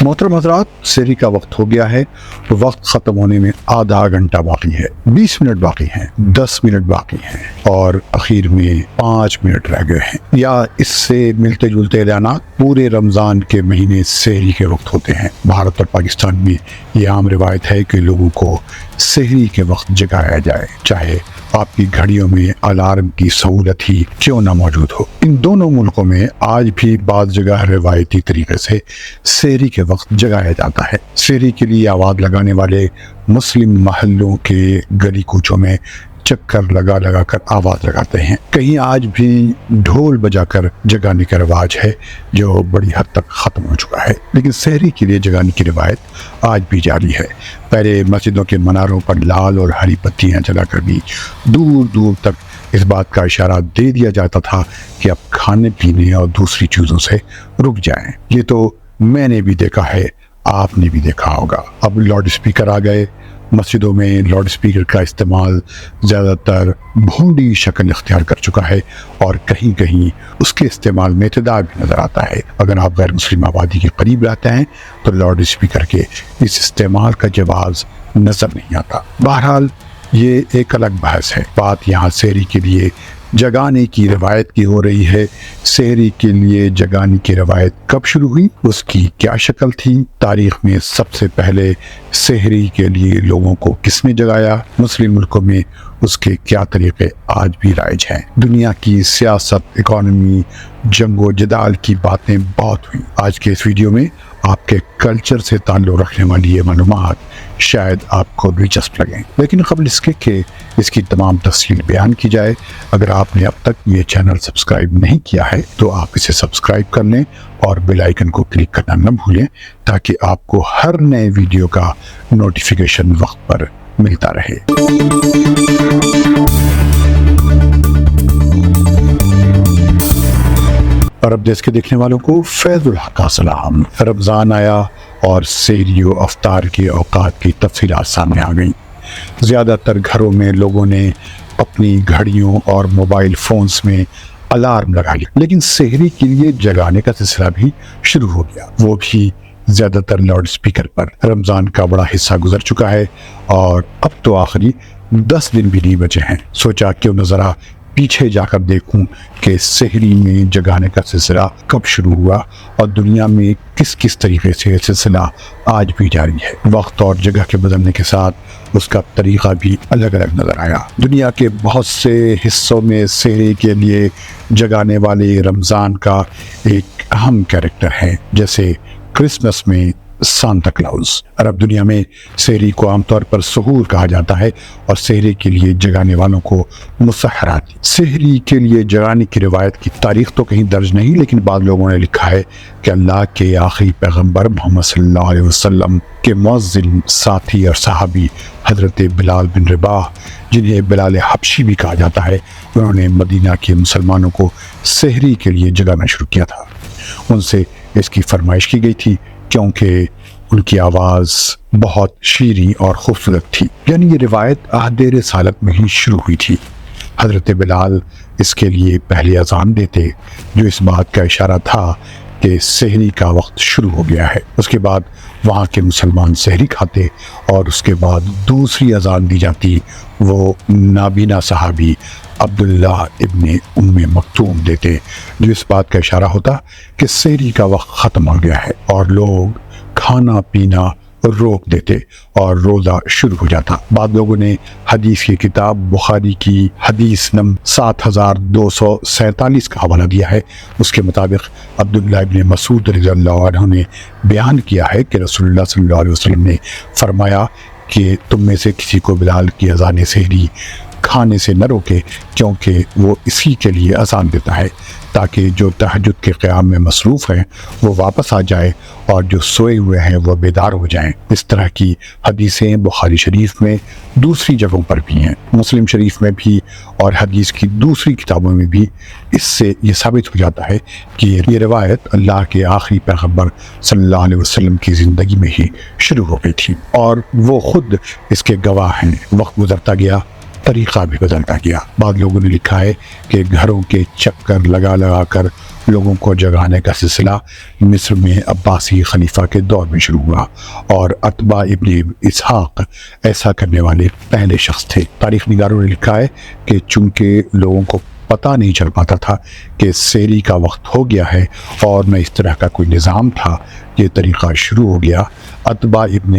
मोहतरम हज़रात, सहरी का वक्त हो गया है। वक्त ख़त्म होने में आधा घंटा बाकी है, 20 मिनट बाकी हैं, 10 मिनट बाकी हैं और आखिर में 5 मिनट रह गए हैं। या इससे मिलते जुलते ऐलानात पूरे रमज़ान के महीने सहरी के वक्त होते हैं। भारत और पाकिस्तान में ये आम रिवायत है कि लोगों को सहरी के वक्त जगाया जाए, चाहे आपकी घड़ियों में अलार्म की सहूलत ही क्यों ना मौजूद हो। इन दोनों मुल्कों में आज भी बाज़ जगह रिवायती तरीके से सहरी के वक्त जगाया जाता है। सहरी के लिए आवाज़ लगाने वाले मुस्लिम महल्लों के गली कूचों में चक्कर लगा लगा कर आवाज़ लगाते हैं। कहीं आज भी ढोल बजाकर जगाने का रिवाज है जो बड़ी हद तक ख़त्म हो चुका है, लेकिन सहरी के लिए जगाने की रिवायत आज भी जारी है। पहले मस्जिदों के मनारों पर लाल और हरी पत्तियां जलाकर भी दूर दूर तक इस बात का इशारा दे दिया जाता था कि अब खाने पीने और दूसरी चीज़ों से रुक जाएं। ये तो मैंने भी देखा है, आपने भी देखा होगा। अब लाउड स्पीकर आ गए। मस्जिदों में लाउड स्पीकर का इस्तेमाल ज़्यादातर भोंडी शक्ल इख्तियार कर चुका है और कहीं कहीं उसके इस्तेमाल में इत्तेदाल भी नज़र आता है। अगर आप गैर मुस्लिम आबादी के करीब रहते हैं तो लाउड स्पीकर के इस इस्तेमाल का जवाब नज़र नहीं आता। बहरहाल ये एक अलग बहस है। बात यहाँ सहरी के लिए जगाने की रवायत की हो रही है। सहरी के लिए जगाने की रवायत कब शुरू हुई, उसकी क्या शक्ल थी, तारीख में सबसे पहले सहरी के लिए लोगों को किसने जगाया, मुस्लिम मुल्कों में उसके क्या तरीके आज भी राइज हैं। दुनिया की सियासत, इकॉनमी, जंगो जदाल की बातें बहुत हुई। आज के इस वीडियो में आपके कल्चर से ताल्लुक़ रखने वाली ये मालूमात शायद आपको दिलचस्प लगें, लेकिन क़ब्ल इसके कि इसकी तमाम तफसील बयान की जाए, अगर आपने अब तक ये चैनल सब्सक्राइब नहीं किया है तो आप इसे सब्सक्राइब कर लें और बेल आइकन को क्लिक करना न भूलें ताकि आपको हर नए वीडियो का नोटिफिकेशन वक्त पर मिलता रहे। अरब देश के देखने वालों को फैज़ुल हक का सलाम। रमज़ान आया और सहरी व अफ्तार के औकात की तफसीलात सामने आ गईं। ज़्यादातर घरों में लोगों ने अपनी घड़ियों और मोबाइल फ़ोन्स में अलार्म लगा लिया, लेकिन सहरी के लिए जगाने का सिलसिला भी शुरू हो गया, वो भी ज़्यादातर लाउड स्पीकर पर। रमज़ान का बड़ा हिस्सा गुजर चुका है और अब तो आखिरी 10 दिन भी नहीं बचे हैं। सोचा क्यों न ज़रा पीछे जाकर देखूं कि सहरी में जगाने का सिलसिला कब शुरू हुआ और दुनिया में किस किस तरीके से ये सिलसिला आज भी जारी है। वक्त और जगह के बदलने के साथ उसका तरीक़ा भी अलग अलग नज़र आया। दुनिया के बहुत से हिस्सों में सहरी के लिए जगाने वाले रमज़ान का एक अहम कैरेक्टर है, जैसे क्रिसमस में सांता क्लॉज। अरब दुनिया में सहरी को आमतौर पर सहूर कहा जाता है और सहरी के लिए जगाने वालों को मुसहरात। सहरी के लिए जगाने की रिवायत की तारीख तो कहीं दर्ज नहीं, लेकिन बाद लोगों ने लिखा है कि अल्लाह के आखिरी पैगंबर मोहम्मद सल्लल्लाहु अलैहि वसल्लम के मुअज्जिन साथी और सहाबी हज़रत बिलाल बिन रबाह, जिन्हें बिलाल हबशी भी कहा जाता है, उन्होंने मदीना के मुसलमानों को सहरी के लिए जगाना शुरू किया था। उनसे इसकी फरमाइश की गई थी क्योंकि उनकी आवाज़ बहुत शीरीं और खूबसूरत थी। यानी ये रिवायत अहदे रिसालत में ही शुरू हुई थी। हज़रत बिलाल इसके लिए पहले अज़ान देते, जो इस बात का इशारा था कि सहरी का वक्त शुरू हो गया है। उसके बाद वहाँ के मुसलमान सहरी खाते और उसके बाद दूसरी अज़ान दी जाती, वो नाबीना सहाबी अब्दुल्लाह इब्ने उम्मे मक्तूम देते, जो इस बात का इशारा होता कि सहरी का वक्त ख़त्म हो गया है और लोग खाना पीना रोक देते और रोज़ा शुरू हो जाता। बाद लोगों ने हदीस की किताब बुखारी की हदीस नंबर 7247 का हवाला दिया है। उसके मुताबिक अब्दुल्लाह इब्ने मसूद रज़ियल्लाहु अन्हु ने बयान किया है कि रसूलुल्लाह सल्लल्लाहु अलैहि वसल्लम ने फरमाया कि तुम में से किसी को बिलाल की अज़ान सहरी खाने से न रोके, क्योंकि वो इसी के लिए अज़ान देता है ताकि जो तहज्जुद के क़याम में मसरूफ़ हैं वो वापस आ जाए और जो सोए हुए हैं वो बेदार हो जाएं। इस तरह की हदीसें बुखारी शरीफ में दूसरी जगहों पर भी हैं, मुस्लिम शरीफ में भी और हदीस की दूसरी किताबों में भी। इससे ये साबित हो जाता है कि ये रिवायत अल्लाह के आखिरी पैगंबर सल्लल्लाहु अलैहि वसल्लम की ज़िंदगी में ही शुरू हो गई थी और वो खुद इसके गवाह हैं। वक्त गुजरता गया, तरीक़ा भी बदलता गया। बाद लोगों ने लिखा है कि घरों के चक्कर लगा लगा कर لوگوں کو جگانے کا سلسلہ مصر میں عباسی خلیفہ کے دور میں شروع ہوا اور اتباع ابن اسحاق ایسا کرنے والے پہلے شخص تھے۔ تاریخ نگاروں نے لکھا ہے کہ چونکہ لوگوں کو پتہ نہیں چل پاتا تھا کہ سحری کا وقت ہو گیا ہے اور نہ اس طرح کا کوئی نظام تھا، یہ طریقہ شروع ہو گیا۔ اتباع ابن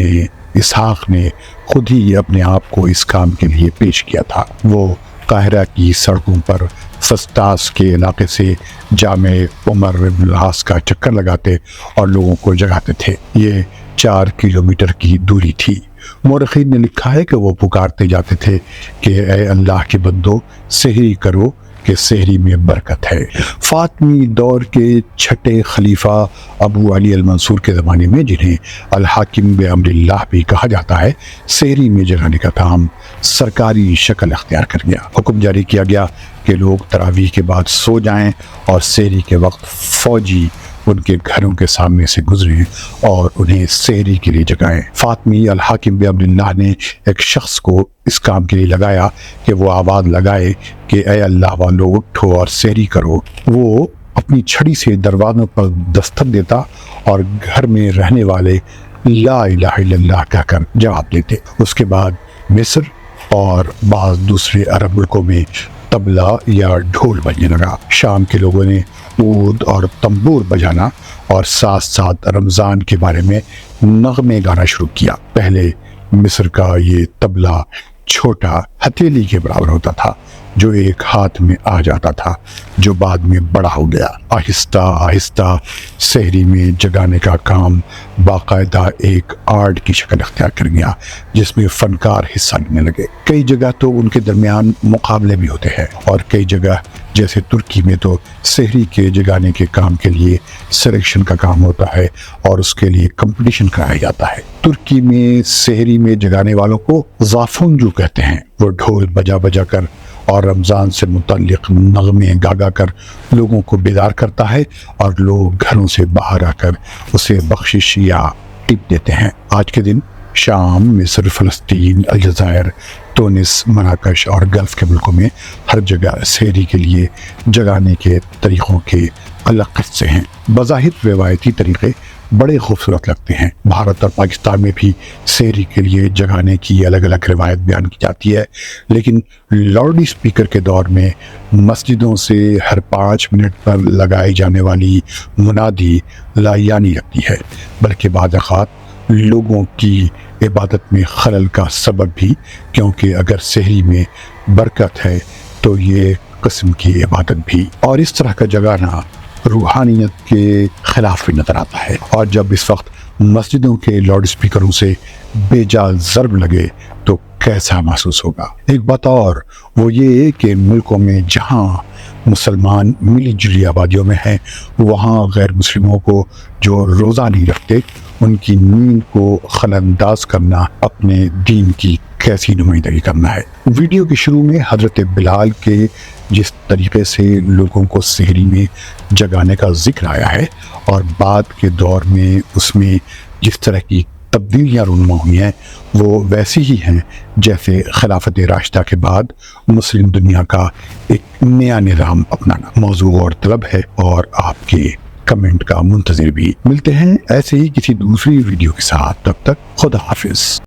اسحاق نے خود ہی اپنے آپ کو اس کام کے لیے پیش کیا تھا۔ وہ قاہرہ کی سڑکوں پر فسطاس کے علاقے سے جامع عمر بن العاص کا چکر لگاتے اور لوگوں کو جگاتے تھے۔ یہ 4 کلومیٹر کی دوری تھی۔ مورخین نے لکھا ہے کہ وہ پکارتے جاتے تھے کہ اے اللہ کے بندو، سحری کرو کہ سحری میں برکت ہے۔ فاطمی دور کے چھٹے خلیفہ ابو علی المنصور کے زمانے میں، جنہیں الحاکم بامر اللہ بھی کہا جاتا ہے، سحری میں جگانے کا کام سرکاری شکل اختیار کر گیا۔ حکم جاری کیا گیا کہ لوگ تراویح کے بعد سو جائیں اور سحری کے وقت فوجی ان کے گھروں کے سامنے سے گزریں اور انہیں سحری کے لیے جگائیں۔ فاطمی الحاکم بامر اللہ نے ایک شخص کو اس کام کے لیے لگایا کہ وہ آواز لگائے کہ اے اللہ والو، اٹھو اور سحری کرو۔ وہ اپنی چھڑی سے دروازوں پر دستک دیتا اور گھر میں رہنے والے لا الہ الا اللہ کہہ کر جواب دیتے۔ اس کے بعد مصر اور بعض دوسرے عرب ملکوں میں طبلہ یا ڈھول بجنے لگا۔ شام کے لوگوں نے عود اور تنبور بجانا اور ساتھ ساتھ رمضان کے بارے میں نغمے گانا شروع کیا۔ پہلے مصر کا یہ طبلہ چھوٹا ہتھیلی کے برابر ہوتا تھا جو ایک ہاتھ میں آ جاتا تھا، جو بعد میں بڑا ہو گیا۔ آہستہ آہستہ سحری میں جگانے کا کام باقاعدہ ایک آرٹ کی شکل اختیار کر گیا جس میں فنکار حصہ لینے لگے۔ کئی جگہ تو ان کے درمیان مقابلے بھی ہوتے ہیں اور کئی جگہ جیسے ترکی میں تو سحری کے جگانے کے کام کے لیے سلیکشن کا کام ہوتا ہے اور اس کے لیے کمپٹیشن کرایا جاتا ہے۔ ترکی میں سحری میں جگانے والوں کو زافونجو کہتے ہیں۔ وہ ڈھول بجا بجا کر اور رمضان سے متعلق نغمے گا گا کر لوگوں کو بیدار کرتا ہے اور لوگ گھروں سے باہر آ کر اسے بخشش یا ٹپ دیتے ہیں۔ آج کے دن شام، مصر، فلسطین، الجزائر، تونس، مراکش اور گلف کے ملکوں میں ہر جگہ سحری کے لیے جگانے کے طریقوں کے الگ قصے ہیں۔ بظاہر روایتی طریقے بڑے خوبصورت لگتے ہیں۔ بھارت اور پاکستان میں بھی سحری کے لیے جگانے کی الگ الگ روایت بیان کی جاتی ہے، لیکن لاؤڈ اسپیکر کے دور میں مسجدوں سے ہر 5 منٹ پر لگائی جانے والی منادی لایانی رکھتی ہے، بلکہ بعض اوقات لوگوں کی عبادت میں خلل کا سبب بھی، کیونکہ اگر سحری میں برکت ہے تو یہ قسم کی عبادت بھی۔ اور اس طرح کا جگانا روحانیت کے خلاف بھی نظر آتا ہے۔ اور جب اس وقت مسجدوں کے لاؤڈ اسپیکروں سے بے جا ضرب لگے تو کیسا محسوس ہوگا۔ ایک بات اور وہ یہ کہ ملکوں میں جہاں مسلمان ملی جلی آبادیوں میں ہیں، وہاں غیر مسلموں کو جو روزہ نہیں رکھتے، ان کی نیند کو خلل انداز کرنا اپنے دین کی کیسی نمائندگی کرنا ہے۔ ویڈیو کے شروع میں حضرت بلال کے جس طریقے سے لوگوں کو سحری میں جگانے کا ذکر آیا ہے اور بعد کے دور میں اس میں جس طرح کی تبدیلیاں رونما ہوئی ہیں، وہ ویسی ہی ہیں جیسے خلافت راشدہ کے بعد مسلم دنیا کا ایک نیا نظام اپنانا۔ موضوع اور طلب ہے اور آپ کے کمنٹ کا منتظر بھی۔ ملتے ہیں ایسے ہی کسی دوسری ویڈیو کے ساتھ، تب تک خدا حافظ۔